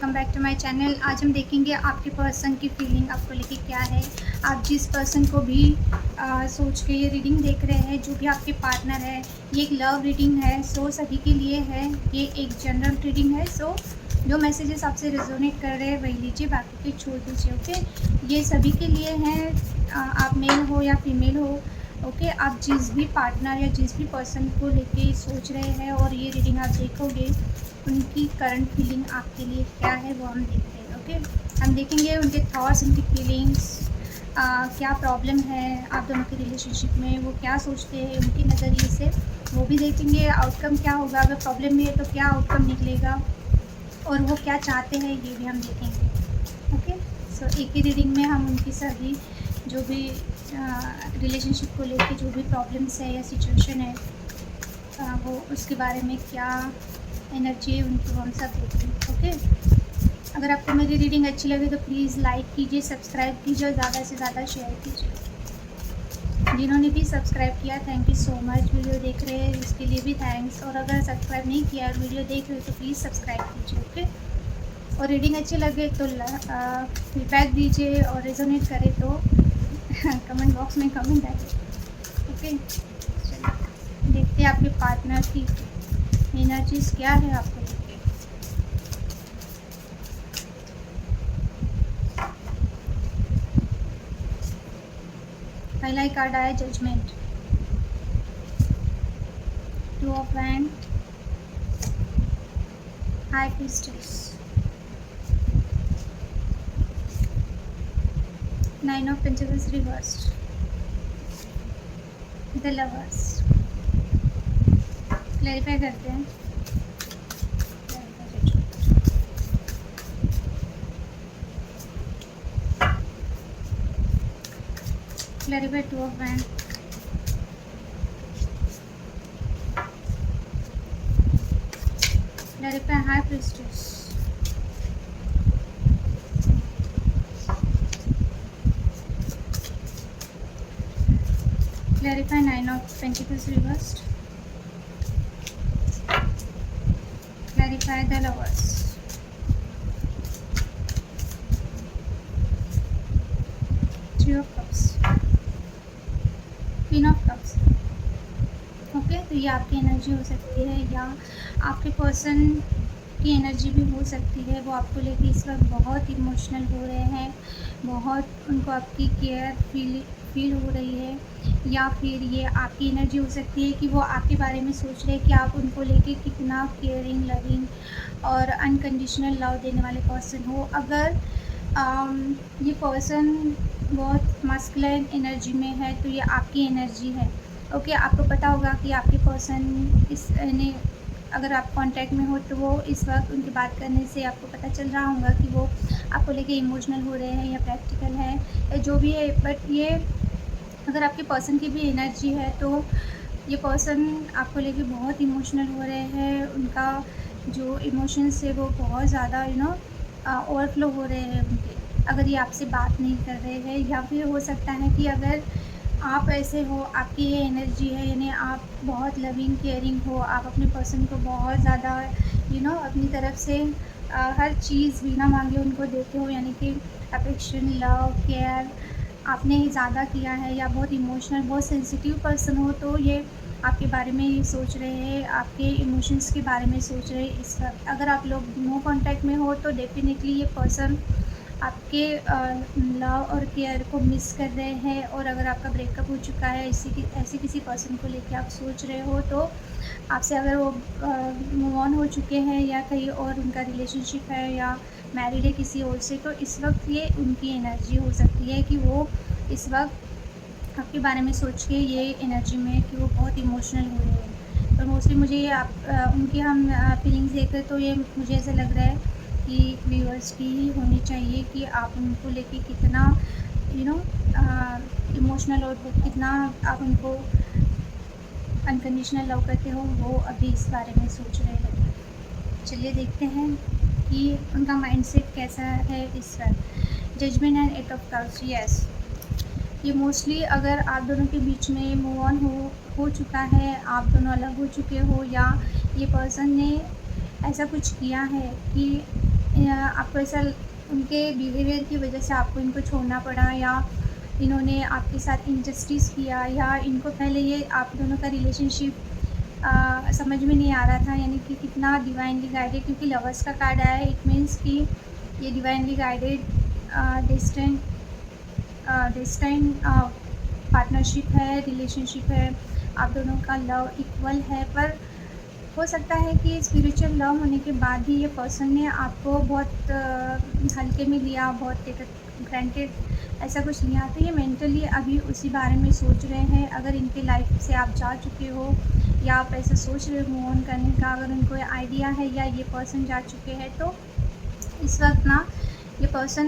Welcome back to my channel. आज हम देखेंगे आपके पर्सन की फीलिंग आपको लेके क्या है। आप जिस पर्सन को भी सोच के ये रीडिंग देख रहे हैं, जो भी आपके पार्टनर है, ये एक लव रीडिंग है। सो सभी के लिए है, ये एक जनरल रीडिंग है। सो जो मैसेजेस आपसे रेजोनेट कर रहे हैं वही लीजिए, बाकी के छोड़ दीजिए। ओके, ये सभी के लिए हैं, आप मेल हो या फीमेल हो। ओके, आप जिस भी पार्टनर या जिस भी पर्सन को लेके सोच रहे हैं और ये रीडिंग आप देखोगे, उनकी करंट फीलिंग आपके लिए क्या है वो हम देखते हैं। ओके, हम देखेंगे उनके थॉट्स, उनकी फीलिंग्स, क्या प्रॉब्लम है आप दोनों के रिलेशनशिप में, वो क्या सोचते हैं उनके नज़रिए से, वो भी देखेंगे। आउटकम क्या होगा, अगर प्रॉब्लम में है तो क्या आउटकम निकलेगा और वो क्या चाहते हैं ये भी हम देखेंगे। ओके, सो एक ही रीडिंग में हम उनकी सभी जो भी रिलेशनशिप को लेके जो भी प्रॉब्लम्स है या सिचुएशन है, वो उसके बारे में क्या एनर्जी है उनकी, वो हम सब देखेंगे। ओके, अगर आपको मेरी रीडिंग अच्छी लगे तो प्लीज़ लाइक कीजिए, सब्सक्राइब कीजिए और ज़्यादा से ज़्यादा शेयर कीजिए। जिन्होंने भी सब्सक्राइब किया thank you so much. Video देख रहे हैं उसके लिए भी थैंक्स, और अगर सब्सक्राइब नहीं किया और वीडियो देख रहे हो तो प्लीज़ सब्सक्राइब कीजिए। ओके, और रीडिंग अच्छी लगे तो फीडबैक दीजिए, और रेजोनेट करे तो कमेंट बॉक्स में कमेंट डालिए। ओके, चलिए देखते हैं आपके पार्टनर की एनर्जीज क्या है आपको लेके। पहला ही कार्ड आया judgment, 2 of wand, high priestess, 9 of pentacles reversed, the lovers. Clarify करते हैं। Clarify 2 of wand, clarify high priestess, clarify 9 of pentacles reversed, clarify the lovers, 3 of cups, queen of cups। Okay, तो ये आपकी energy हो सकती है या आपके पर्सन की एनर्जी भी हो सकती है। वो आपको लेके इस वक्त बहुत इमोशनल हो रहे हैं, बहुत उनको आपकी केयर फील हो रही है, या फिर ये आपकी एनर्जी हो सकती है कि वो आपके बारे में सोच रहे हैं कि आप उनको लेके कितना केयरिंग, लविंग और अनकंडीशनल लव देने वाले पर्सन हो। अगर ये पर्सन बहुत मस्कुलिन एनर्जी में है तो ये आपकी एनर्जी है। ओके, आपको पता होगा कि आपके पर्सन ने अगर आप कांटेक्ट में हो तो वो इस वक्त उनकी बात करने से आपको पता चल रहा होगा कि वो आपको लेके इमोशनल हो रहे हैं या प्रैक्टिकल है या जो भी है। बट ये अगर आपके पर्सन की भी एनर्जी है तो ये पर्सन आपको लेके बहुत इमोशनल हो रहे हैं। उनका जो इमोशंस है वो बहुत ज़्यादा ओवरफ्लो हो रहे हैं उनके, अगर ये आपसे बात नहीं कर रहे हैं। या फिर हो सकता है कि अगर आप ऐसे हो, आपकी ये एनर्जी है, यानी आप बहुत लविंग केयरिंग हो, आप अपने पर्सन को बहुत ज़्यादा अपनी तरफ से हर चीज़ बिना मांगे उनको देते हो, यानी कि अफेक्शन, लव, केयर आपने ज़्यादा किया है, या बहुत इमोशनल, बहुत सेंसिटिव पर्सन हो तो ये आपके बारे में ये सोच रहे हैं, आपके इमोशंस के बारे में सोच रहे हैं इस वक्त। अगर आप लोग नो कांटेक्ट में हो तो डेफिनेटली ये पर्सन आपके लव और केयर को मिस कर रहे हैं। और अगर आपका ब्रेकअप हो चुका है, ऐसे किसी पर्सन को लेके आप सोच रहे हो तो आपसे अगर वो मूव ऑन हो चुके हैं या कहीं और उनका रिलेशनशिप है या मैरिड है किसी और से, तो इस वक्त ये उनकी एनर्जी हो सकती है कि वो इस वक्त आपके बारे में सोच के ये एनर्जी में कि वो बहुत इमोशनल हो रहे हैं। तो मोस्टली मुझे ये उनकी हम फीलिंग्स देखकर तो ये मुझे ऐसा लग रहा है कि व्यूअर्स की ही होनी चाहिए कि आप उनको लेके कितना इमोशनल और कितना आप उनको अनकंडीशनल लव करते हो, वो अभी इस बारे में सोच रहे हैं। चलिए देखते हैं कि उनका माइंडसेट कैसा है इस वक्त। Judgment and 8 of cups. Yes, ये मोस्टली अगर आप दोनों के बीच में मूव ऑन हो चुका है, आप दोनों अलग हो चुके हो, या ये पर्सन ने ऐसा कुछ किया है कि आपको ऐसा उनके बिहेवियर की वजह से आपको इनको छोड़ना पड़ा, या इन्होंने आपके साथ इनजस्टिस किया, या इनको पहले ये आप दोनों का रिलेशनशिप समझ में नहीं आ रहा था, यानी कि कितना डिवाइनली गाइडेड, क्योंकि लवर्स का कार्ड आया है। इट मीन्स कि ये divinely guided destine destined partnership है, रिलेशनशिप है, आप दोनों का लव इक्वल है। पर हो सकता है कि स्पिरिचुअल लव होने के बाद भी ये पर्सन ने आपको बहुत हल्के में लिया, बहुत टेक ग्रांटेड ऐसा कुछ लिया, तो ये मेंटली अभी उसी बारे में सोच रहे हैं। अगर इनके लाइफ से आप जा चुके हो या आप ऐसा सोच रहे हो मूव ऑन करने का, अगर उनको आइडिया है या ये पर्सन जा चुके हैं, तो इस वक्त ना ये पर्सन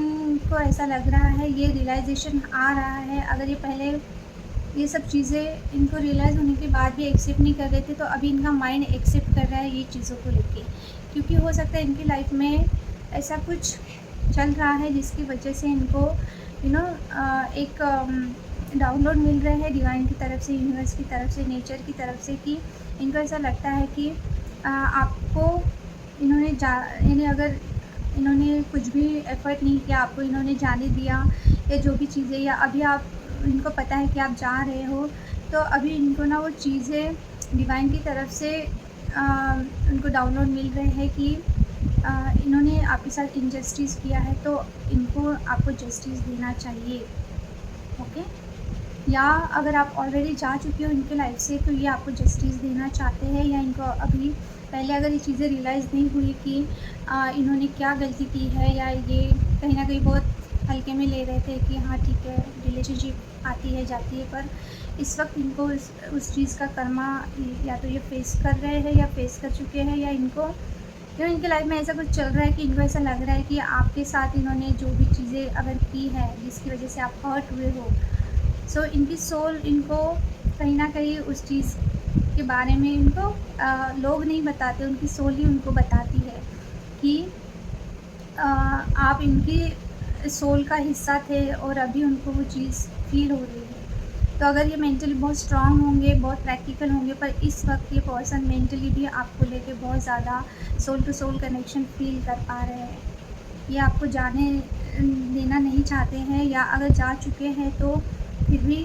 को ऐसा लग रहा है, ये रियलाइजेशन आ रहा है। अगर ये पहले ये सब चीज़ें इनको रियलाइज़ होने के बाद भी एक्सेप्ट नहीं कर रहे थे, तो अभी इनका माइंड एक्सेप्ट कर रहा है ये चीज़ों को लेके, क्योंकि हो सकता है इनकी लाइफ में ऐसा कुछ चल रहा है जिसकी वजह से इनको एक डाउनलोड मिल रहे हैं डिवाइन की तरफ से, यूनिवर्स की तरफ से, नेचर की तरफ से, कि इनको ऐसा लगता है कि आपको इन्होंने यानी अगर इन्होंने कुछ भी एफ़र्ट नहीं किया, आपको इन्होंने जाने दिया या जो भी चीज़ें, या अभी आप इनको पता है कि आप जा रहे हो, तो अभी इनको ना वो चीज़ें डिवाइन की तरफ से उनको डाउनलोड मिल रहे हैं कि इन्होंने आपके साथ इनजस्टिस किया है, तो इनको आपको जस्टिस देना चाहिए। ओके, या अगर आप ऑलरेडी जा चुके हो इनके लाइफ से, तो ये आपको जस्टिस देना चाहते हैं, या इनको अभी पहले अगर ये चीज़ें रियलाइज़ नहीं हुई कि इन्होंने क्या गलती की है, या ये कहीं ना कहीं बहुत हल्के में ले रहे थे कि हाँ ठीक है, रिलेशनशिप आती है जाती है, पर इस वक्त इनको उस चीज़ का कर्मा या तो ये फेस कर रहे हैं या फेस कर चुके हैं, या इनको इनके लाइफ में ऐसा कुछ चल रहा है कि इनको ऐसा लग रहा है कि आपके साथ इन्होंने जो भी चीज़ें अगर की है जिसकी वजह से आप हर्ट हुए हो, सो इनकी सोल इनको कहीं ना कहीं उस चीज़ के बारे में इनको लोग नहीं बताते, उनकी सोल ही उनको बताती है कि आप इनकी सोल का हिस्सा थे और अभी उनको वो चीज़ फील हो रही है। तो अगर ये मेंटली बहुत स्ट्रांग होंगे, बहुत प्रैक्टिकल होंगे, पर इस वक्त ये पर्सन मेंटली भी आपको लेके बहुत ज़्यादा soul to soul connection feel कर पा रहे हैं। ये आपको जाने देना नहीं चाहते हैं, या अगर जा चुके हैं तो फिर भी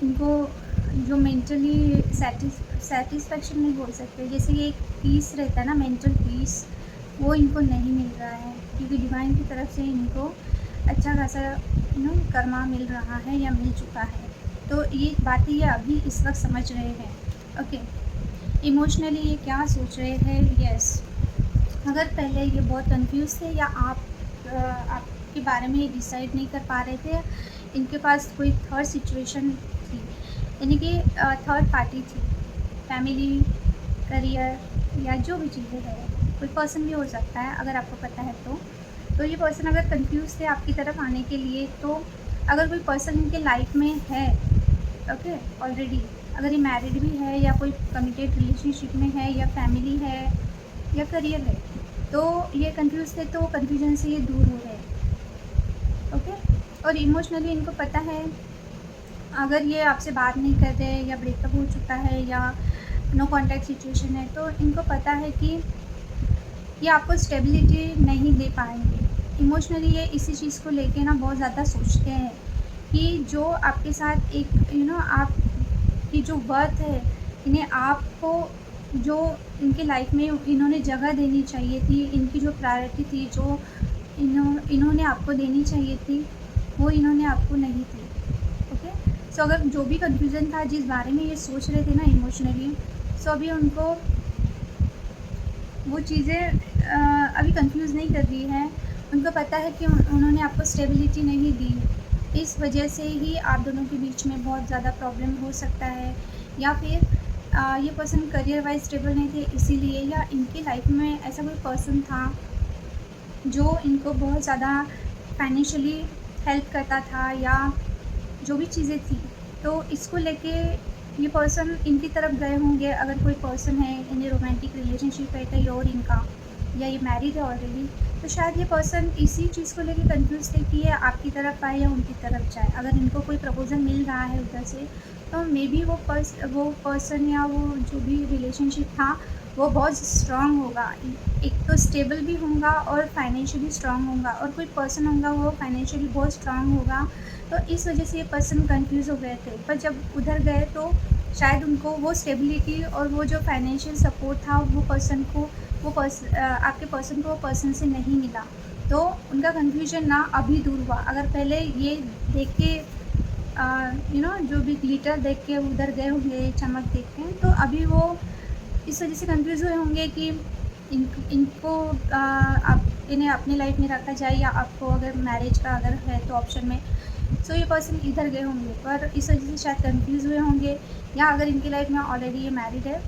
इनको जो मेंटली सेटिस्फेक्शन नहीं बोल सकते, जैसे ये एक पीस रहता है ना, मेंटल पीस, वो इनको नहीं मिल रहा है, क्योंकि डिवाइन की तरफ से इनको अच्छा खासा कर्मा मिल रहा है या मिल चुका है। तो ये बातें ये अभी इस वक्त समझ रहे हैं। ओके, इमोशनली ये क्या सोच रहे हैं? यस, अगर पहले ये बहुत कंफ्यूज थे, या आपके बारे में ये डिसाइड नहीं कर पा रहे थे, इनके पास कोई थर्ड सिचुएशन थी, यानी कि थर्ड पार्टी थी, फैमिली, करियर, या जो भी चीज़ें हैं, कोई पर्सन भी हो सकता है अगर आपको पता है तो ये पर्सन अगर कंफ्यूज थे आपकी तरफ आने के लिए, तो अगर कोई पर्सन इनके लाइफ में है, ओके, ऑलरेडी, अगर ये मैरिड भी है, या कोई कमिटेड रिलेशनशिप में है, या फैमिली है, या करियर है, तो ये कंफ्यूज थे, तो कन्फ्यूजन से ये दूर हो रहे हैं। ओके, और इमोशनली इनको पता है अगर ये आपसे बात नहीं कर रहे, या ब्रेकअप हो चुका है, या नो कॉन्टैक्ट सिचुएशन है, तो इनको पता है कि ये आपको स्टेबिलिटी नहीं दे पाएंगे। इमोशनली ये इसी चीज़ को लेके ना बहुत ज़्यादा सोचते हैं कि जो आपके साथ एक आपकी जो वर्थ है, इन्हें आपको जो इनके लाइफ में इन्होंने जगह देनी चाहिए थी, इनकी जो प्रायोरिटी थी, जो इन्होंने आपको देनी चाहिए थी, वो इन्होंने आपको नहीं दी। ओके, सो अगर जो भी कन्फ्यूज़न था जिस बारे में ये सोच रहे थे ना इमोशनली, सो अभी उनको वो चीज़ें अभी कंफ्यूज नहीं कर रही है। उनको पता है कि उन्होंने आपको स्टेबिलिटी नहीं दी, इस वजह से ही आप दोनों के बीच में बहुत ज़्यादा प्रॉब्लम हो सकता है, या फिर ये पर्सन करियर वाइज स्टेबल नहीं थे इसीलिए, या इनकी लाइफ में ऐसा कोई पर्सन था जो इनको बहुत ज़्यादा फाइनेंशियली हेल्प करता था, या जो भी चीज़ें थी, तो इसको लेके ये पर्सन इनकी तरफ गए होंगे। अगर कोई पर्सन है, इन्हें रोमांटिक रिलेशनशिप है कहीं और इनका, या ये मैरिड है ऑलरेडी, तो शायद ये पर्सन इसी चीज़ को लेके कंफ्यूज थे कि ये आपकी तरफ आए या उनकी तरफ जाए। अगर इनको कोई प्रपोजल मिल रहा है उधर से, तो मे बी वो पर्सन या वो जो भी रिलेशनशिप था वो बहुत स्ट्रॉन्ग होगा। एक तो स्टेबल भी होगा और फाइनेंशियली स्ट्रॉन्ग होगा, और कोई पर्सन होगा वो फाइनेंशियली बहुत स्ट्रॉन्ग होगा। तो इस वजह से ये पर्सन कंफ्यूज हो गए थे, पर जब उधर गए तो शायद उनको वो स्टेबिलिटी और वो जो फाइनेंशियल सपोर्ट था वो पर्सन को, आपके पर्सन को वो पर्सन से नहीं मिला। तो उनका कन्फ्यूजन ना अभी दूर हुआ। अगर पहले ये देख के जो भी ग्लिटर देख के उधर गए होंगे, चमक देख के, तो अभी वो इस वजह से कंफ्यूज हुए होंगे कि इनको आप इन्हें अपनी लाइफ में रखा जाए या आपको अगर मैरिज का अगर है तो ऑप्शन में। सो ये पर्सन इधर गए होंगे, पर इस वजह से शायद कंफ्यूज हुए होंगे, या अगर इनकी लाइफ में ऑलरेडी ये मैरिड है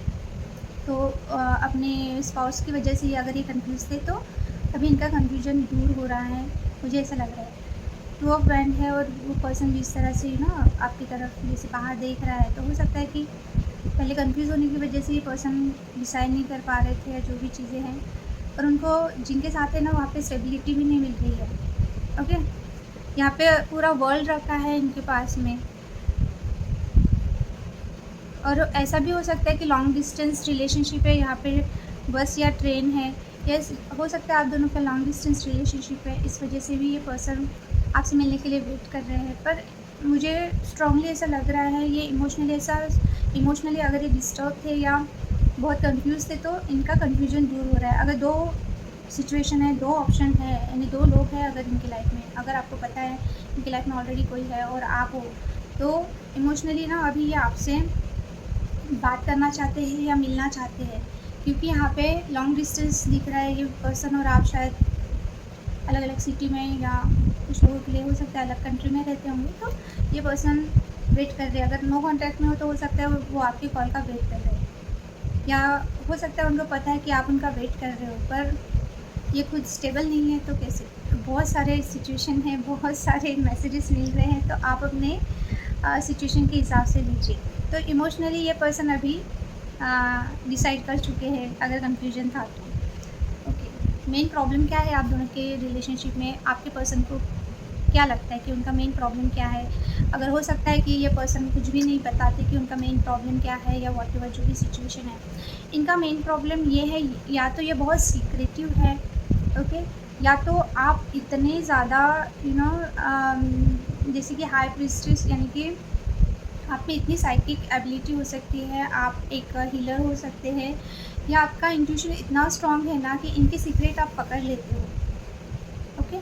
तो अपने स्पाउस की वजह से ही अगर ये कंफ्यूज थे, तो अभी इनका कंफ्यूजन दूर हो रहा है, मुझे ऐसा लग रहा है। तो वो फ्रेंड है और वो पर्सन जिस तरह से आपकी तरफ जैसे बाहर देख रहा है, तो हो सकता है कि पहले कंफ्यूज होने की वजह से ये पर्सन डिसाइड नहीं कर पा रहे थे या जो भी चीज़ें हैं, और उनको जिनके साथ है ना वहाँ पे स्टेबिलिटी भी नहीं मिल रही है। ओके, यहाँ पे पूरा वर्ल्ड रखा है इनके पास में, और ऐसा भी हो सकता है कि लॉन्ग डिस्टेंस रिलेशनशिप है, यहाँ पे बस या ट्रेन है, या हो सकता है आप दोनों का लॉन्ग डिस्टेंस रिलेशनशिप है, इस वजह से भी ये पर्सन आपसे मिलने के लिए वेट कर रहे हैं। पर मुझे स्ट्रांगली ऐसा लग रहा है ये इमोशनली अगर ये डिस्टर्ब थे या बहुत कंफ्यूज थे, तो इनका कन्फ्यूजन दूर हो रहा है। अगर दो सिचुएशन है, दो ऑप्शन है, यानी दो लोग हैं अगर इनकी लाइफ में, अगर आपको पता है इनकी लाइफ में ऑलरेडी कोई है और आप हो, तो इमोशनली ना अभी ये आपसे बात करना चाहते हैं या मिलना चाहते हैं, क्योंकि यहाँ पे लॉन्ग डिस्टेंस दिख रहा है। ये पर्सन और आप शायद अलग अलग सिटी में, या कुछ लोगों के लिए हो सकता है अलग कंट्री में रहते होंगे, तो ये पर्सन वेट कर रहे हैं। अगर नो कॉन्टैक्ट में हो तो हो सकता है वो आपके कॉल का वेट कर रहे हैं, या हो सकता है उनको पता है कि आप उनका वेट कर रहे हो, पर ये खुद स्टेबल नहीं है। तो कैसे, बहुत सारे सिचुएशन हैं, बहुत सारे मैसेजेस मिल रहे हैं, तो आप अपने सिचुएशन के हिसाब से लीजिए। तो इमोशनली ये पर्सन अभी डिसाइड कर चुके हैं, अगर कन्फ्यूजन था तो। ओके, मेन प्रॉब्लम क्या है आप दोनों के रिलेशनशिप में? आपके पर्सन को क्या लगता है कि उनका मेन प्रॉब्लम क्या है? अगर हो सकता है कि ये पर्सन कुछ भी नहीं बताते कि उनका मेन प्रॉब्लम क्या है, या वॉट एवर जो भी सिचुएशन है, इनका मेन प्रॉब्लम ये है, या तो ये बहुत सीक्रेटिव है, ओके, या तो आप इतने ज़्यादा जैसे कि हाई प्रीस्टेस, यानी कि आप में इतनी साइकिक एबिलिटी हो सकती है, आप एक हीलर हो सकते हैं, या आपका इंट्यूशन इतना स्ट्रॉन्ग है ना कि इनके सीक्रेट आप पकड़ लेते हो। ओके,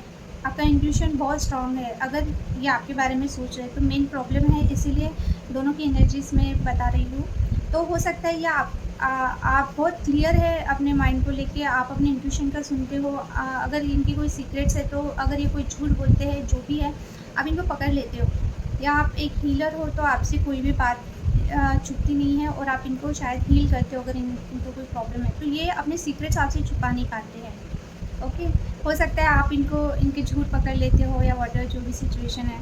आपका इंट्यूशन बहुत स्ट्रॉन्ग है। अगर ये आपके बारे में सोच रहे हैं तो मेन प्रॉब्लम है, इसीलिए दोनों की एनर्जीज में बता रही हूँ। तो हो सकता है या आप बहुत क्लियर है अपने माइंड को लेके, आप अपने इंट्यूशन का सुनते हो। अगर इनकी कोई सीक्रेट्स है, तो अगर ये कोई झूठ बोलते हैं, जो भी है, आप इनको पकड़ लेते हो। या आप एक हीलर हो तो आपसे कोई भी बात छुपती नहीं है, और आप इनको शायद हील करते हो अगर इनको कोई प्रॉब्लम है, तो ये अपने सीक्रेट्स आपसे छुपा नहीं पाते हैं। ओके, हो सकता है आप इनके झूठ पकड़ लेते हो, या वॉट एवर जो भी सिचुएशन है।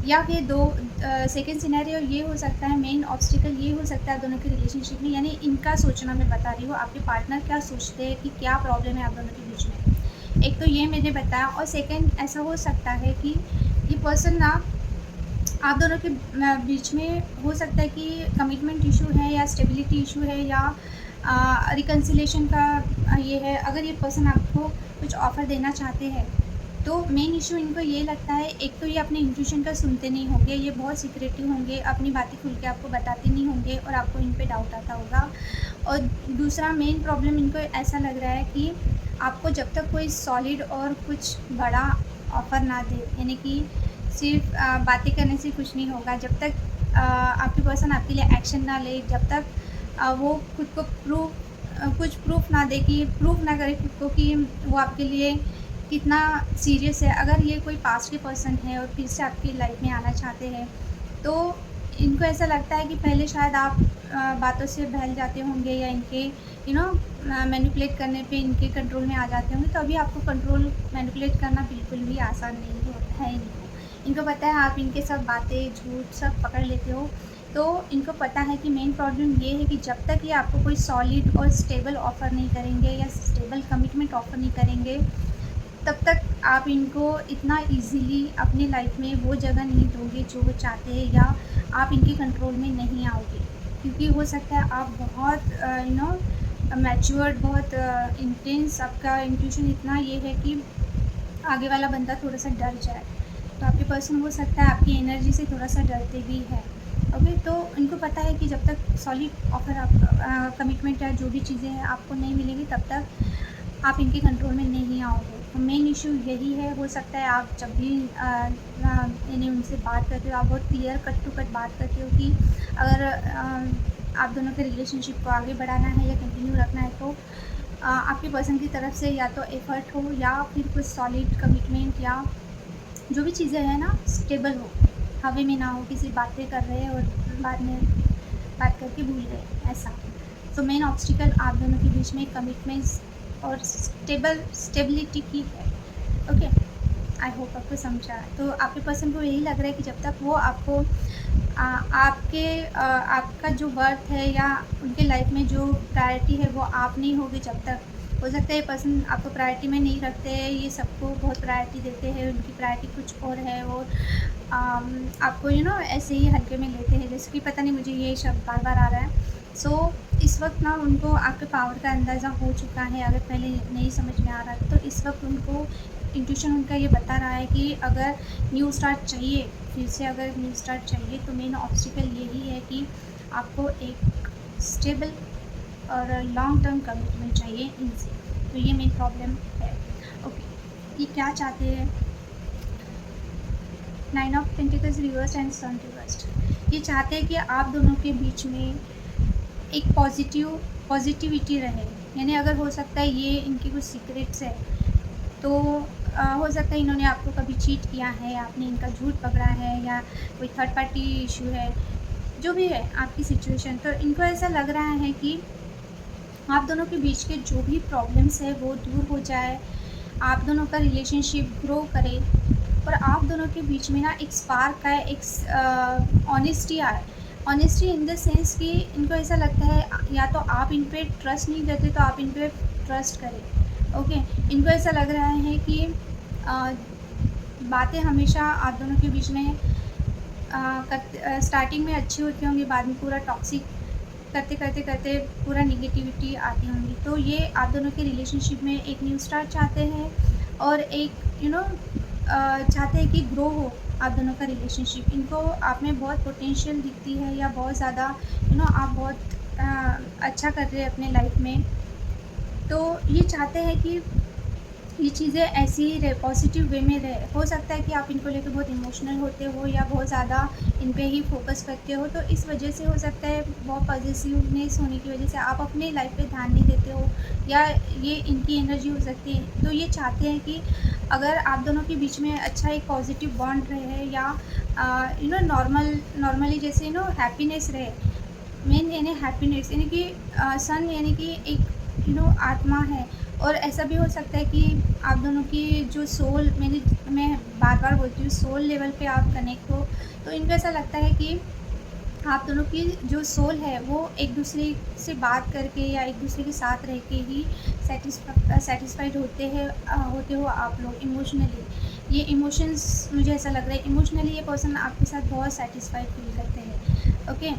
या फिर सेकेंड सिनेरियो ये हो सकता है, मेन ऑब्स्टिकल ये हो सकता है दोनों के रिलेशनशिप में, यानी इनका सोचना मैं बता रही हूँ, आपके पार्टनर क्या सोचते हैं कि क्या प्रॉब्लम है आप दोनों के बीच में। एक तो ये मैंने बताया, और सेकेंड ऐसा हो सकता है कि ये पर्सन ना आप दोनों के बीच में हो सकता है कि कमिटमेंट इशू है, या स्टेबिलिटी इशू है, या रिकन्सिलेशन का ये है। अगर ये पर्सन आपको कुछ ऑफ़र देना चाहते हैं, तो मेन इशू इनको ये लगता है, एक तो ये अपने इंट्यूशन का सुनते नहीं होंगे, ये बहुत सीक्रेटिव होंगे, अपनी बातें खुल के आपको बताते नहीं होंगे, और आपको इन पे डाउट आता होगा। और दूसरा मेन प्रॉब्लम इनको ऐसा लग रहा है कि आपको जब तक कोई सॉलिड और कुछ बड़ा ऑफ़र ना दे, यानी कि सिर्फ बातें करने से कुछ नहीं होगा, जब तक आपकी पर्सन आपके लिए एक्शन ना ले, जब तक वो खुद को कुछ प्रूफ ना दे, कि प्रूफ ना करे खुद को कि वो आपके लिए कितना सीरियस है। अगर ये कोई पास्ट के पर्सन है और फिर से आपकी लाइफ में आना चाहते हैं, तो इनको ऐसा लगता है कि पहले शायद आप बातों से बहल जाते होंगे, या इनके मैनिपुलेट करने पे इनके कंट्रोल में आ जाते होंगे। तो अभी आपको कंट्रोल मैनिपुलेट करना बिल्कुल भी आसान नहीं है इनको पता है, आप इनके सब बातें झूठ सब पकड़ लेते हो। तो इनको पता है कि मेन प्रॉब्लम ये है कि जब तक ये आपको कोई सॉलिड और स्टेबल ऑफ़र नहीं करेंगे, या स्टेबल कमिटमेंट ऑफ़र नहीं करेंगे, तब तक आप इनको इतना इजीली अपनी लाइफ में वो जगह नहीं दोगे जो वो चाहते हैं, या आप इनके कंट्रोल में नहीं आओगे। क्योंकि हो सकता है आप बहुत मैच्योर्ड, बहुत इंटेंस, आपका इंट्यूशन इतना ये है कि आगे वाला बंदा थोड़ा-सा डर जाए। तो आपके पर्सन हो सकता है आपकी एनर्जी से थोड़ा-सा डरते भी हैं। ओके, तो इनको पता है कि जब तक सॉलिड ऑफ़र आप कमिटमेंट या जो भी चीज़ें हैं आपको नहीं मिलेंगी, तब तक आप इनके कंट्रोल में नहीं आओगे। तो मेन इश्यू यही है। हो सकता है आप जब भी यानी उनसे बात करते हो, आप बहुत क्लियर कट टू कट बात करते हो कि अगर आप दोनों के रिलेशनशिप को आगे बढ़ाना है या कंटिन्यू रखना है, तो आपके पर्सन की तरफ से या तो एफ़र्ट हो या फिर कुछ सॉलिड कमिटमेंट, या जो भी चीज़ें हैं ना स्टेबल हो, हवा में ना हो, किसी बातें कर रहे हैं और बाद में बात करके भूल गए, ऐसा। तो मेन ऑब्स्टिकल आप दोनों के बीच में कमिटमेंट्स और स्टेबिलिटी की है। ओके, आई होप आपको समझा। तो आपके पर्सन को यही लग रहा है कि जब तक वो आपको आपका जो वर्थ है या उनके लाइफ में जो प्रायोरिटी है वो आप नहीं होगे, जब तक हो सकता है ये पर्सन आपको प्रायोरिटी में नहीं रखते हैं, ये सबको बहुत प्रायोरिटी देते हैं, उनकी प्रायोरिटी कुछ और है, और आपको ऐसे ही हल्के में लेते हैं, जैसे कि पता नहीं मुझे ये शब्द बार बार आ रहा है। सो इस वक्त ना उनको आपके पावर का अंदाज़ा हो चुका है, अगर पहले नहीं समझ में आ रहा था, तो इस वक्त उनको इंट्यूशन उनका ये बता रहा है कि अगर न्यू स्टार्ट चाहिए, फिर से अगर न्यू स्टार्ट चाहिए, तो मेन ऑब्स्टिकल यही है कि आपको एक स्टेबल और लॉन्ग टर्म कमिटमेंट चाहिए इनसे। तो ये मेन प्रॉब्लम है। ओके, ये क्या चाहते हैं? 9 of pentacles reverse and sun reversed. ये चाहते हैं कि आप दोनों के बीच में एक पॉजिटिविटी रहे। यानी अगर हो सकता है ये इनकी कुछ सीक्रेट्स है, तो हो सकता है इन्होंने आपको कभी चीट किया है, आपने इनका झूठ पकड़ा है, या कोई थर्ड पार्टी इशू है, जो भी है आपकी सिचुएशन। तो इनको ऐसा लग रहा है कि आप दोनों के बीच के जो भी प्रॉब्लम्स है वो दूर हो जाए, आप दोनों का रिलेशनशिप ग्रो करे, और आप दोनों के बीच में ना एक स्पार्क आए, एक ऑनेस्टी आए। ऑनेस्टी इन द सेंस कि इनको ऐसा लगता है या तो आप इन पे ट्रस्ट नहीं करते, तो आप इन पे ट्रस्ट करें। ओके, इनको ऐसा लग रहा है कि बातें हमेशा आप दोनों के बीच में स्टार्टिंग में अच्छी होती होंगी, बाद में पूरा टॉक्सिक करते करते करते पूरा निगेटिविटी आती होंगी। तो ये आप दोनों के रिलेशनशिप में एक न्यू स्टार्ट चाहते हैं, और एक चाहते हैं कि ग्रो हो आप दोनों का रिलेशनशिप। इनको आप में बहुत पोटेंशियल दिखती है, या बहुत ज़्यादा आप बहुत अच्छा कर रहे हैं अपने लाइफ में। तो ये चाहते हैं कि ये चीज़ें ऐसी ही रहे, पॉजिटिव वे में रहे। हो सकता है कि आप इनको लेकर बहुत इमोशनल होते हो, या बहुत ज़्यादा इन पे ही फोकस करते हो, तो इस वजह से हो सकता है बहुत पॉजिटिवनेस होने की वजह से आप अपने लाइफ पे ध्यान नहीं देते हो, या ये इनकी एनर्जी हो सकती है। तो ये चाहते हैं कि अगर आप दोनों के बीच में अच्छा एक पॉजिटिव बॉन्ड रहे, या नॉर्मली जैसे हैप्पीनेस रहे। मेन यानी हैप्पीनेस, यानी कि सन यानी कि एक आत्मा है। और ऐसा भी हो सकता है कि आप दोनों की जो सोल, मैं बार बार बोलती हूँ, सोल लेवल पे आप कनेक्ट हो। तो इनको ऐसा लगता है कि आप दोनों की जो सोल है वो एक दूसरे से बात करके या एक दूसरे के साथ रह के ही सेटिस्फाइड होते हो आप लोग इमोशनली। ये इमोशंस, मुझे ऐसा लग रहा है इमोशनली ये पर्सन आपके साथ बहुत सेटिस्फाइड फील करते हैं। ओके,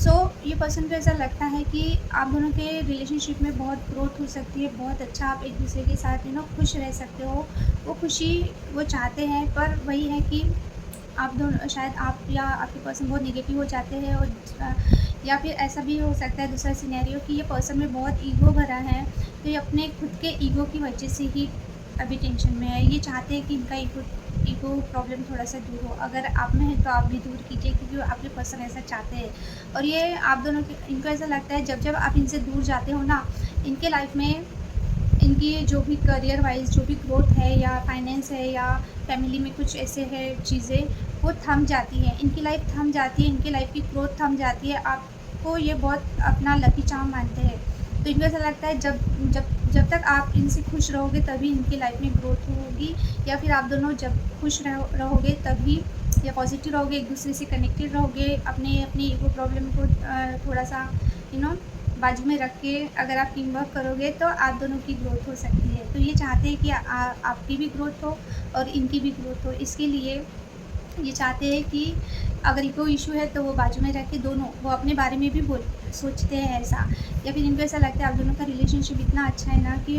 सो ये पर्सन को ऐसा लगता है कि आप दोनों के रिलेशनशिप में बहुत ग्रोथ हो सकती है, बहुत अच्छा आप एक दूसरे के साथ खुश रह सकते हो। वो खुशी वो चाहते हैं, पर वही है कि आप दोनों, शायद आप या आपके पर्सन बहुत नेगेटिव हो जाते हैं, और या फिर ऐसा भी हो सकता है दूसरा सिनेरियो कि ये पर्सन में बहुत ईगो भरा है, तो ये अपने खुद के ईगो की वजह से ही अभी टेंशन में है। ये चाहते हैं कि इनका ईगो प्रॉब्लम थोड़ा सा दूर हो। अगर आप में है तो आप भी दूर कीजिए, क्योंकि आपके पर्सन ऐसा चाहते हैं। और ये आप दोनों के, इनको ऐसा लगता है जब आप इनसे दूर जाते हो ना, इनके लाइफ में इनकी जो भी करियर वाइज जो भी ग्रोथ है, या फाइनेंस है, या फैमिली में कुछ ऐसे है चीज़ें, वो थम जाती हैं, इनकी लाइफ थम जाती है, इनकी लाइफ की ग्रोथ थम जाती है। आपको ये बहुत अपना लकी चार्म मानते हैं। तो इनको ऐसा लगता है जब तक आप इनसे खुश रहोगे तभी इनकी लाइफ में ग्रोथ होगी, या फिर आप दोनों जब खुश रहोगे तभी, या पॉजिटिव रहोगे, एक दूसरे से कनेक्टेड रहोगे, अपनी ईगो प्रॉब्लम को थोड़ा सा बाजू में रख के अगर आप टीम वर्क करोगे तो आप दोनों की ग्रोथ हो सकती है। तो ये चाहते हैं कि आपकी भी ग्रोथ हो और इनकी भी ग्रोथ हो। इसके लिए ये चाहते हैं कि अगर कोई इशू है तो वो बाजू में रख के दोनों वो अपने बारे में भी बोल सोचते हैं ऐसा, या फिर इनको ऐसा लगता है आप दोनों का रिलेशनशिप इतना अच्छा है ना कि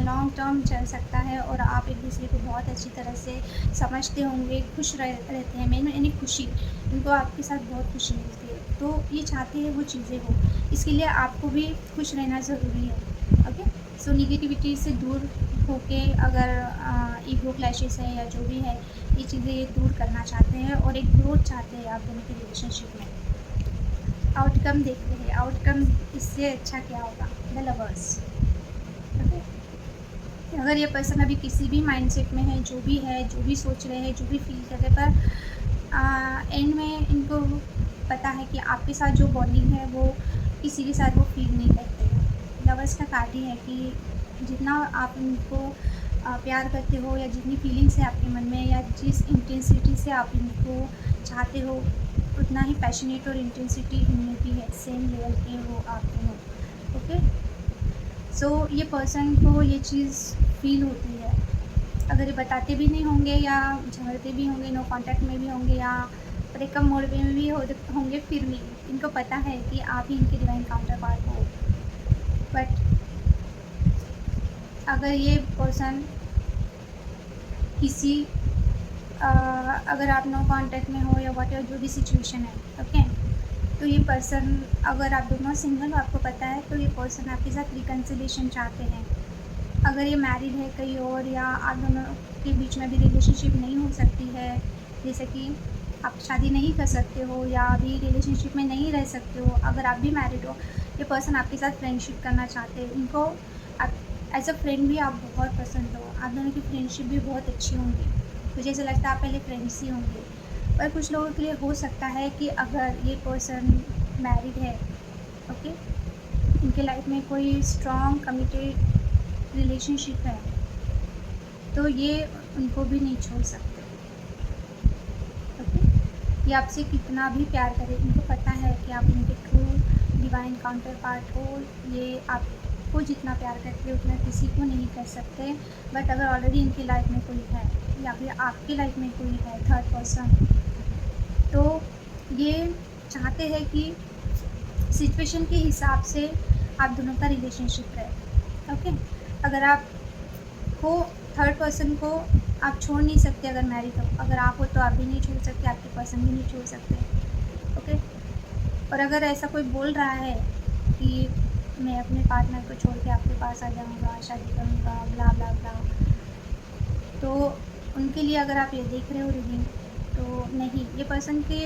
लॉन्ग टर्म चल सकता है और आप एक दूसरे को बहुत अच्छी तरह से समझते होंगे, खुश रहते हैं। मेन यानी खुशी, इनको आपके साथ बहुत खुशी मिलती है, तो ये चाहते हैं वो चीज़ें हो। इसके लिए आपको भी खुश रहना ज़रूरी है। ओके, सो निगेटिविटी से दूर होके अगर ईगो क्लैशेस है या जो भी है, ये चीज़ें ये दूर करना चाहते हैं और एक ग्रोथ चाहते हैं आप दोनों के रिलेशनशिप में। आउटकम देख रहे हैं, आउटकम इससे अच्छा क्या होगा, द लवर्स। ओके, अगर ये पर्सन अभी किसी भी माइंडसेट में है, जो भी है, जो भी सोच रहे हैं, जो भी फील कर रहे हैं, पर एंड में इनको पता है कि आपके साथ जो बॉन्डिंग है वो किसी के साथ वो फील नहीं करते हैं। लवर्स का कार्ड ही है कि जितना आप उनको प्यार करते हो या जितनी फीलिंग्स है आपके मन में या जिस इंटेंसिटी से आप इनको चाहते हो, उतना ही पैशनेट और इंटेंसिटी इनमें भी है, सेम लेवल के वो आपके हो। ओके, सो ये पर्सन को ये चीज़ फील होती है। अगर ये बताते भी नहीं होंगे या झगड़ते भी होंगे, नो कांटेक्ट में भी होंगे या ब्रेकअप मोड में भी होंगे, फिर भी इनको पता है कि आप ही इनके डिवाइन काउंटर पार्ट हो। बट अगर ये पर्सन किसी अगर आप नो कांटेक्ट में हो या वॉट एवर जो भी सिचुएशन है, ओके, तो ये पर्सन, अगर आप दोनों सिंगल हो, आपको पता है, तो ये पर्सन आपके साथ रिकन्सिलेशन चाहते हैं। अगर ये मैरिड है कहीं और या आप दोनों के बीच में भी रिलेशनशिप नहीं हो सकती है, जैसे कि आप शादी नहीं कर सकते हो या अभी रिलेशनशिप में नहीं रह सकते हो, अगर आप भी मैरिड हो, ये पर्सन आपके साथ फ्रेंडशिप करना चाहते हैं। इनको आप एज अ फ्रेंड भी आप बहुत पसंद हो, आप दोनों की फ्रेंडशिप भी बहुत अच्छी होंगी। मुझे ऐसा लगता है आप पहले फ्रेंड्स ही होंगे। पर कुछ लोगों के लिए हो सकता है कि अगर ये पर्सन मैरिड है, ओके, इनके लाइफ में कोई स्ट्रॉन्ग कमिटेड रिलेशनशिप है, तो ये उनको भी नहीं छोड़ सकते। ओके, ये आपसे कितना भी प्यार करे, इनको पता है कि आप उनके ट्रू डिवाइन काउंटर पार्ट हो। ये आपको जितना प्यार करते हैं उतना किसी को नहीं कर सकते। बट अगर ऑलरेडी इनकी लाइफ में कोई है या फिर आपकी लाइफ में कोई है थर्ड पर्सन, तो ये चाहते हैं कि सिचुएशन के हिसाब से आप दोनों का रिलेशनशिप रहे। ओके, अगर आप हो थर्ड पर्सन को आप छोड़ नहीं सकते, अगर मैरिड हो, अगर आप हो तो आप भी नहीं छोड़ सकते, आपके पर्सन भी नहीं छोड़ सकते। ओके, और अगर ऐसा कोई बोल रहा है कि मैं अपने पार्टनर को छोड़ के आपके पास आ जाऊँगा, शादी करूँगा, ब्ला ब्ला ब्ला, तो उनके लिए अगर आप ये देख रहे हो रीडिंग, तो नहीं, ये पर्सन के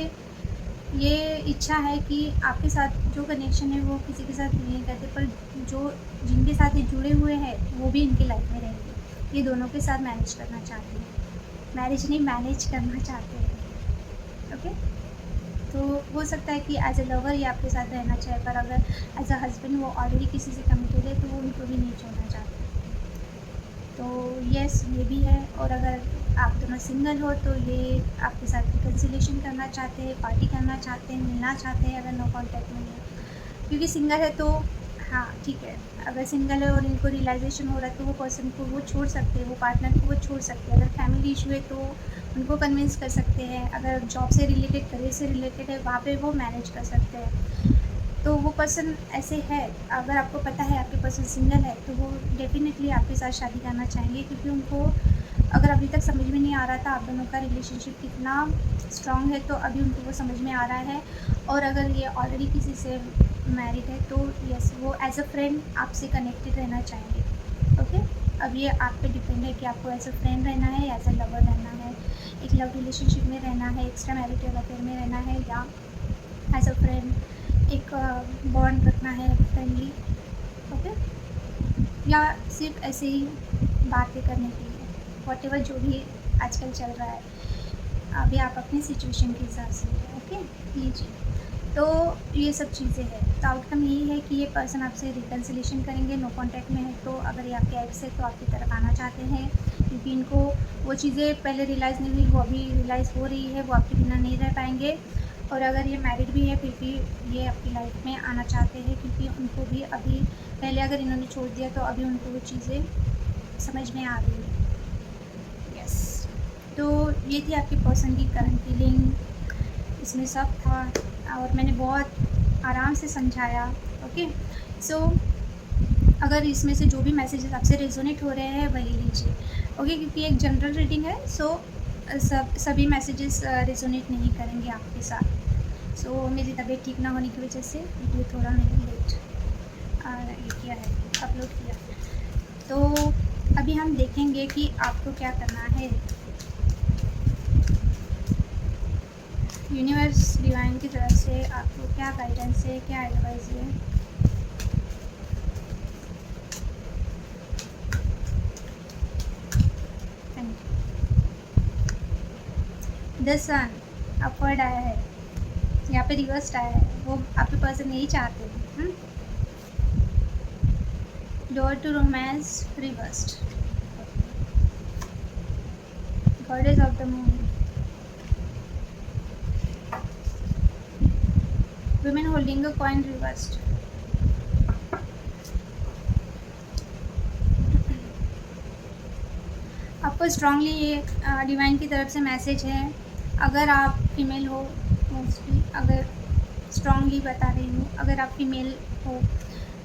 ये इच्छा है कि आपके साथ जो कनेक्शन है वो किसी के साथ नहीं करते, पर जो जिनके साथ ये जुड़े हुए हैं वो भी इनकी लाइफ में रहेंगे। ये दोनों के साथ मैनेज करना चाहते हैं, मैरिज नहीं मैनेज करना चाहते हैं। ओके, तो हो सकता है कि एज ए लवर ये आपके साथ रहना चाहे, पर अगर एज अ हस्बैंड वो ऑलरेडी किसी से कमिटेड है तो वो उनको भी नहीं छोड़ना चाहते। तो यस, ये भी है। और अगर आप दोनों सिंगल हो तो ये आपके साथ रिकन्सिलेशन करना चाहते हैं, पार्टी करना चाहते हैं, मिलना चाहते हैं, अगर नो कॉन्टैक्ट में है। क्योंकि सिंगल है तो हाँ ठीक है, अगर सिंगल है और इनको रियलाइजेशन हो रहा है तो वो पर्सन को वो छोड़ सकते हैं, वो पार्टनर को वो छोड़ सकते हैं। अगर फैमिली इशू है तो उनको कन्विंस कर सकते हैं, अगर जॉब से रिलेटेड, करियर से रिलेटेड है, वहाँ पे वो मैनेज कर सकते हैं। तो वो पर्सन ऐसे है, अगर आपको पता है आपके पर्सन सिंगल है तो वो डेफिनेटली आपके साथ शादी करना चाहेंगे, क्योंकि उनको अगर अभी तक समझ में नहीं आ रहा था आप दोनों का रिलेशनशिप कितना स्ट्रॉन्ग है, तो अभी उनको वो समझ में आ रहा है। और अगर ये ऑलरेडी किसी से मैरिड है तो यस, वो एज अ फ्रेंड आपसे कनेक्टेड रहना चाहेंगे। ओके, अब ये आप पे डिपेंड है कि आपको एज अ फ्रेंड रहना है या एज अ लवर रहना है, एक लव रिलेशनशिप में रहना है, एक्स्ट्रा मैरिटल अफेयर में रहना है, या एज अ फ्रेंड एक बॉन्ड रखना है फ्रेंडली। ओके, या सिर्फ ऐसे ही बातें करने के लिए, वॉटेवर जो भी आजकल चल रहा है, अभी आप अपनी सिचुएशन के हिसाब से ओके लीजिए। तो ये सब चीज़ें हैं, तो आउटकम यही है कि ये पर्सन आपसे रिकन्सिलेशन करेंगे, नो कांटेक्ट में है तो अगर ये आपके एक्स है तो आपकी तरफ आना चाहते हैं, क्योंकि इनको वो चीज़ें पहले रियलाइज़ नहीं हुई, वो अभी रियलाइज़ हो रही है, वो आपके बिना नहीं रह पाएंगे। और अगर ये मैरिड भी है फिर भी ये आपकी लाइफ में आना चाहते हैं, क्योंकि उनको भी अभी पहले अगर इन्होंने छोड़ दिया तो अभी उनको वो चीज़ें समझ में आ रही है। यस, तो ये थी आपकी पर्सन की करंट फीलिंग, इसमें सब था और मैंने बहुत आराम से समझाया। ओके, सो अगर इसमें से जो भी मैसेजेस आपसे रेजोनेट हो रहे हैं वही लीजिए। ओके, क्योंकि एक जनरल रीडिंग है, सो सभी मैसेजेस रेजोनेट नहीं करेंगे आपके साथ। सो मेरी तबीयत ठीक ना होने की वजह से वीडियो थोड़ा मैंने लेट ये किया है, अपलोड किया। तो अभी हम देखेंगे कि आपको क्या करना है। यूनिवर्स डिवाइन की तरफ से आपको क्या गाइडेंस है, क्या एडवाइस है। द सन अपवर्ड आया है, यहाँ पे रिवर्स्ड आया है, वो आपके पर्सन यही चाहते हैं। Door to romance reversed, goddess of the moon, women holding a coin reversed, आपको स्ट्रांगली ये डिवाइन की तरफ से मैसेज है। अगर आप फीमेल हो, मोस्टली अगर स्ट्रांगली बता रही हूँ, अगर आप फीमेल हो,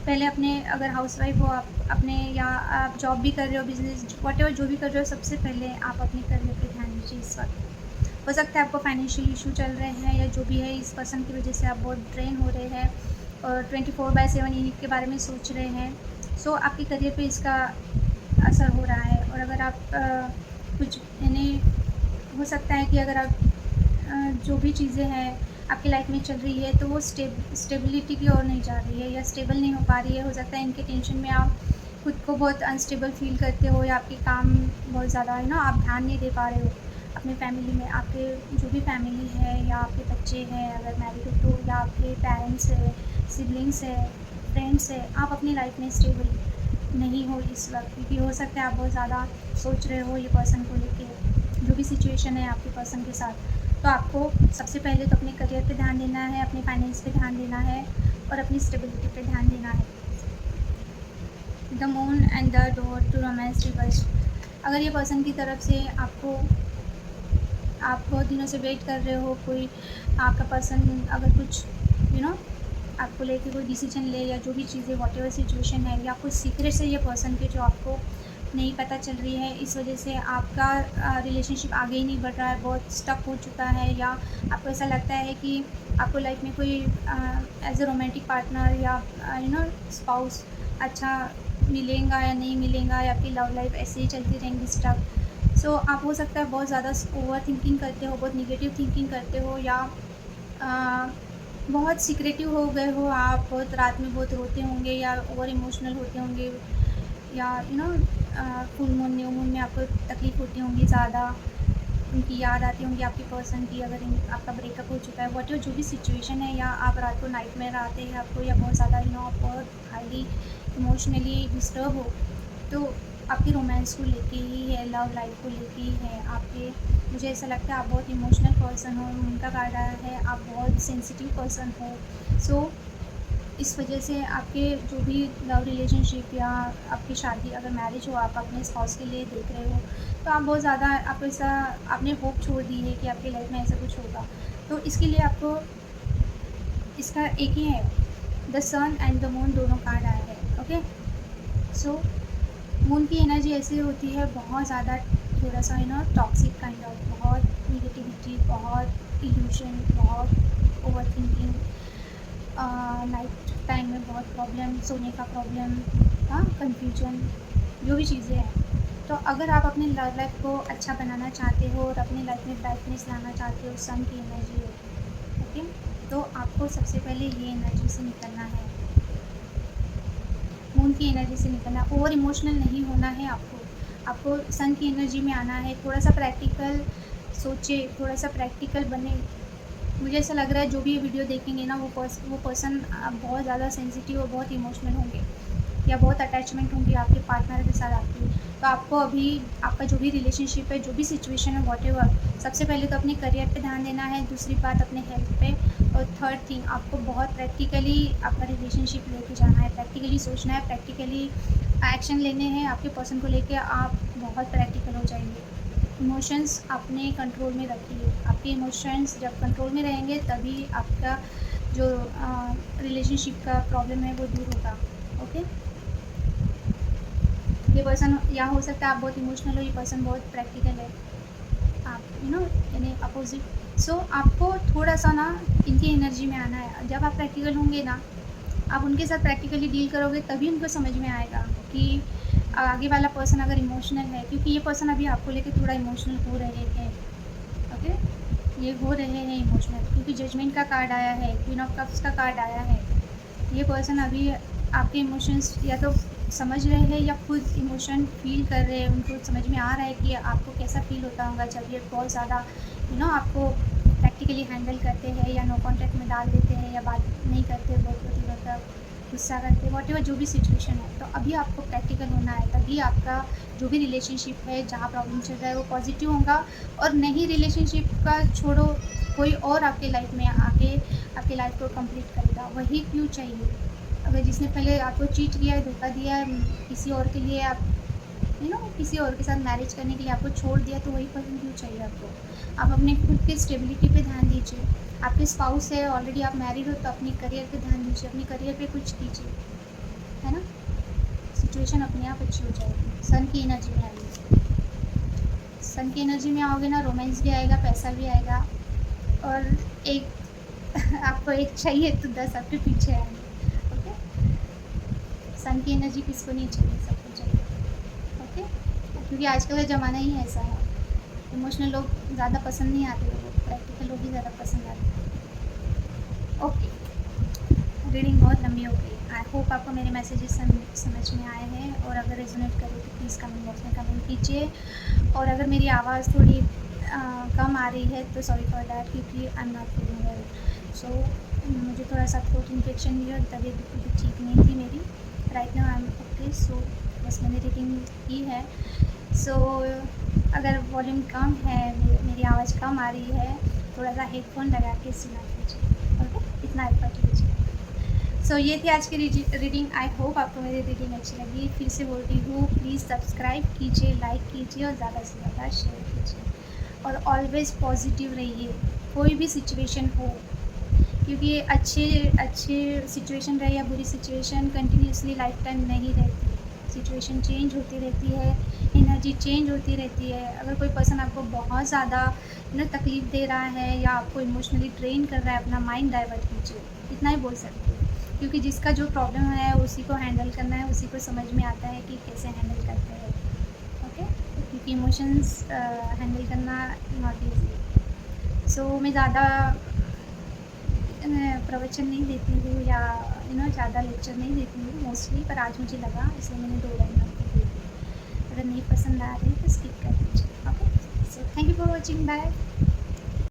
पहले अपने, अगर हाउसवाइफ हो आप अपने, या आप जॉब भी कर रहे हो, बिजनेस व्हाटएवर जो भी कर रहे हो, सबसे पहले आप अपने करियर पे ध्यान दीजिए इस वक्त। हो सकता है आपको फाइनेंशियल इशू चल रहे हैं या जो भी है, इस पर्सन की वजह से आप बहुत ड्रेन हो रहे हैं और 24/7 इन्हीं के बारे में सोच रहे हैं। सो आपके करियर पे इसका असर हो रहा है। और अगर आप कुछ यानी, हो सकता है कि अगर आप जो भी चीज़ें हैं आपकी लाइफ में चल रही है तो वो स्टेबिलिटी की ओर नहीं जा रही है या स्टेबल नहीं हो पा रही है। हो सकता है इनके टेंशन में आप खुद को बहुत अनस्टेबल फील करते हो, या आपके काम बहुत ज़्यादा है ना, आप ध्यान नहीं दे पा रहे हो अपनी फैमिली में। आपके जो भी फैमिली है या आपके बच्चे हैं अगर मैरिड हो तो, या आपके पेरेंट्स है, सिबलिंग्स है, फ्रेंड्स है, आप अपनी लाइफ में स्टेबल नहीं हो इस वक्त। क्योंकि हो सकता है आप बहुत ज़्यादा सोच रहे हो ये पर्सन को लेके, जो भी सिचुएशन है आपके पर्सन के साथ। तो आपको सबसे पहले तो अपने करियर पे ध्यान देना है, अपने फाइनेंस पे ध्यान देना है और अपनी स्टेबिलिटी पे ध्यान देना है। The moon and the door to romance reverse, अगर ये पर्सन की तरफ से आपको, आप बहुत दिनों से वेट कर रहे हो, कोई आपका पर्सन अगर कुछ आपको लेके कोई डिसीजन ले, या जो भी चीज़ें व्हाटएवर सिचुएशन है, या कुछ सीक्रेट है ये पर्सन के जो आपको नहीं पता चल रही है, इस वजह से आपका रिलेशनशिप आगे ही नहीं बढ़ रहा है, बहुत स्टक हो चुका है, या आपको ऐसा लगता है कि आपको लाइफ में कोई एज अ रोमांटिक पार्टनर या स्पाउस अच्छा मिलेगा या नहीं मिलेगा, या आपकी लव लाइफ ऐसे ही चलती रहेंगी स्टक। सो आप हो सकता है बहुत ज़्यादा ओवर थिंकिंग करते हो, बहुत निगेटिव थिंकिंग करते हो, या बहुत सीक्रेटिव हो गए हो आप, बहुत रात में बहुत रोते होंगे या ओवर इमोशनल होते होंगे, या फुल मून न्यू मून में आपको तकलीफ़ होती होंगी ज़्यादा, उनकी याद आती होंगी आपकी पर्सन की, अगर आपका ब्रेकअप हो चुका है, व्हाटएवर जो भी सिचुएशन है, या आप रात को नाइट में आते हैं आपको, या बहुत ज़्यादा आप बहुत हाईली इमोशनली डिस्टर्ब हो, तो आपके रोमांस को लेके ही है, लव लाइफ को लेके ही है आपके। मुझे ऐसा लगता है आप बहुत इमोशनल पर्सन हो, उनका कार्ड आया है, आप बहुत सेंसिटिव पर्सन हो। सो इस वजह से आपके जो भी लव रिलेशनशिप या आपकी शादी, अगर मैरिज हो, आप अपने स्पाउस के लिए देख रहे हो, तो आप बहुत ज़्यादा, आप ऐसा, आपने होप छोड़ दी है कि आपकी लाइफ में ऐसा कुछ होगा। तो इसके लिए आपको, इसका एक ही है, the sun and the moon दोनों कार्ड आए हैं। ओके, सो मून की एनर्जी ऐसी होती है बहुत ज़्यादा, थोड़ा सा टॉक्सिक काइंड ऑफ, बहुत निगेटिविटी, बहुत इल्यूशन, बहुत ओवर थिंकिंग, नाइट टाइम में बहुत प्रॉब्लम, सोने का प्रॉब्लम, हाँ, कन्फ्यूजन, जो भी चीज़ें हैं। तो अगर आप अपने लव लाइफ को अच्छा बनाना चाहते हो और अपनी लाइफ में ब्राइटनेस लाना चाहते हो, सन की एनर्जी है, ओके, तो आपको सबसे पहले ये एनर्जी से निकलना है, मून की एनर्जी से निकलना। ओवर इमोशनल नहीं होना है आपको सन की एनर्जी में आना है। थोड़ा सा प्रैक्टिकल सोचे, थोड़ा सा प्रैक्टिकल बने। मुझे ऐसा लग रहा है जो भी ये वीडियो देखेंगे ना, वो पर्सन बहुत ज़्यादा सेंसिटिव और बहुत इमोशनल होंगे, या बहुत अटैचमेंट होंगी आपके पार्टनर के साथ आपकी। तो आपको अभी आपका जो भी रिलेशनशिप है, जो भी सिचुएशन है, व्हाटएवर, सबसे पहले तो अपने करियर पे ध्यान देना है, दूसरी बात अपने हेल्थ पे, और थर्ड थिंग आपको बहुत प्रैक्टिकली आपका रिलेशनशिप लेके जाना है, प्रैक्टिकली सोचना है, प्रैक्टिकली एक्शन लेने हैं। आपके पर्सन को लेके आप बहुत प्रैक्टिकल हो जाएंगे। इमोशंस अपने कंट्रोल में रखिए। आपके इमोशंस जब कंट्रोल में रहेंगे तभी आपका जो रिलेशनशिप का प्रॉब्लम है वो दूर होगा। ओके? ये पर्सन या हो सकता है आप बहुत इमोशनल हो, ये पर्सन बहुत प्रैक्टिकल है। आप यानी अपोज़िट। सो आपको थोड़ा-सा ना इनकी एनर्जी में आना है। जब आप प्रैक्टिकल होंगे ना, आप उनके साथ प्रैक्टिकली डील करोगे तभी उनको समझ में आएगा कि आगे वाला पर्सन अगर इमोशनल है, क्योंकि ये पर्सन अभी आपको लेके थोड़ा इमोशनल हो रहे हैं। ओके? ये हो रहे हैं इमोशनल क्योंकि जजमेंट का कार्ड आया है, क्वीन ऑफ कप्स का कार्ड आया है। ये पर्सन अभी आपके इमोशंस या तो समझ रहे हैं या खुद इमोशन फ़ील कर रहे हैं, उनको समझ में आ रहा है कि आपको कैसा फ़ील होता होगा जब ये बहुत ज़्यादा आपको प्रैक्टिकली हैंडल करते हैं या नो कॉन्टैक्ट में डाल देते हैं या बात नहीं करते, बहुत दिनों तक गुस्सा करते हैं, व्हाटएवर जो भी सिचुएशन है। तो अभी आपको प्रैक्टिकल होना है, तभी आपका जो भी रिलेशनशिप है, जहाँ प्रॉब्लम चल रहा है वो पॉजिटिव होगा। और नहीं, रिलेशनशिप का छोड़ो, कोई और आपके लाइफ में आके आपकी लाइफ को कंप्लीट करेगा, वही क्यों चाहिए? अगर जिसने पहले आपको चीट किया है, धोखा दिया है, किसी और के लिए आप किसी और के साथ मैरिज करने के लिए आपको छोड़ दिया, तो वही पर्सन क्यों चाहिए आपको? आप अपने खुद की स्टेबिलिटी पे ध्यान दीजिए। आपके स्पाउस है, ऑलरेडी आप मैरिड हो, तो अपनी करियर पे ध्यान दीजिए, अपनी करियर पे कुछ कीजिए, है ना? सिचुएशन अपने आप अच्छी हो जाएगी। सन की एनर्जी में आइए। सन की एनर्जी में आओगे ना, रोमांस भी आएगा, पैसा भी आएगा, और एक आपको एक चाहिए तो 10 आपके पीछे आएंगे। ओके? सन की एनर्जी किसको नहीं चाहिए, सबको चाहिए। ओके? क्योंकि आजकल का ज़माना ही ऐसा है। इमोशनल लोग ज़्यादा पसंद नहीं आते, लोगों को प्रैक्टिकल लोग ही ज़्यादा पसंद आते हैं। ओके, रीडिंग बहुत लंबी हो गई। आई होप आपको मेरे मैसेजेस समझ में आए हैं, और अगर रेजोनेट करे तो प्लीज़ कमेंट बॉक्स में कमेंट कीजिए। और अगर मेरी आवाज़ थोड़ी कम आ रही है तो सॉरी फॉर दैट, क्योंकि I am not feeling well. So मुझे थोड़ा सा थ्रोट इन्फेक्शन भी और तबीयत बिल्कुल भी ठीक नहीं थी मेरी। Right now I am okay. So बस मैंने रीडिंग की है। सो अगर वॉल्यूम कम है, मेरी आवाज़ कम आ रही है, थोड़ा सा हेडफोन लगा के सुना कीजिए। ओके? इतना एफर्ट लीजिए। सो ये थी आज की रीडिंग। आई होप आपको मेरी रीडिंग अच्छी लगी। फिर से बोलती हूँ, प्लीज़ सब्सक्राइब कीजिए, लाइक कीजिए और ज़्यादा से ज़्यादा शेयर कीजिए। और ऑलवेज़ पॉजिटिव रहिए, कोई भी सिचुएशन हो, क्योंकि अच्छे सिचुएशन रहे या बुरी सिचुएशन कंटिन्यूसली लाइफ टाइम नहीं रहती। सिचुएशन चेंज होती रहती है, एनर्जी चेंज होती रहती है। अगर कोई पर्सन आपको बहुत ज़्यादा तकलीफ़ दे रहा है या आपको इमोशनली ट्रेन कर रहा है, अपना माइंड डाइवर्ट कीजिए, इतना ही बोल सकती हूँ। क्योंकि जिसका जो प्रॉब्लम है उसी को हैंडल करना है, उसी को समझ में आता है कि कैसे हैंडल करते हैं। ओके? क्योंकि इमोशंस हैंडल करना नॉट ईजी। सो मैं ज़्यादा प्रवचन नहीं देती हूँ या ज़्यादा लेक्चर नहीं देती हूँ मोस्टली, पर आज मुझे लगा इसलिए मैंने 2 लाइन आपको दे दी। अगर नहीं पसंद आ रही तो स्किप कर दीजिए। Okay? So thank you for watching, bye.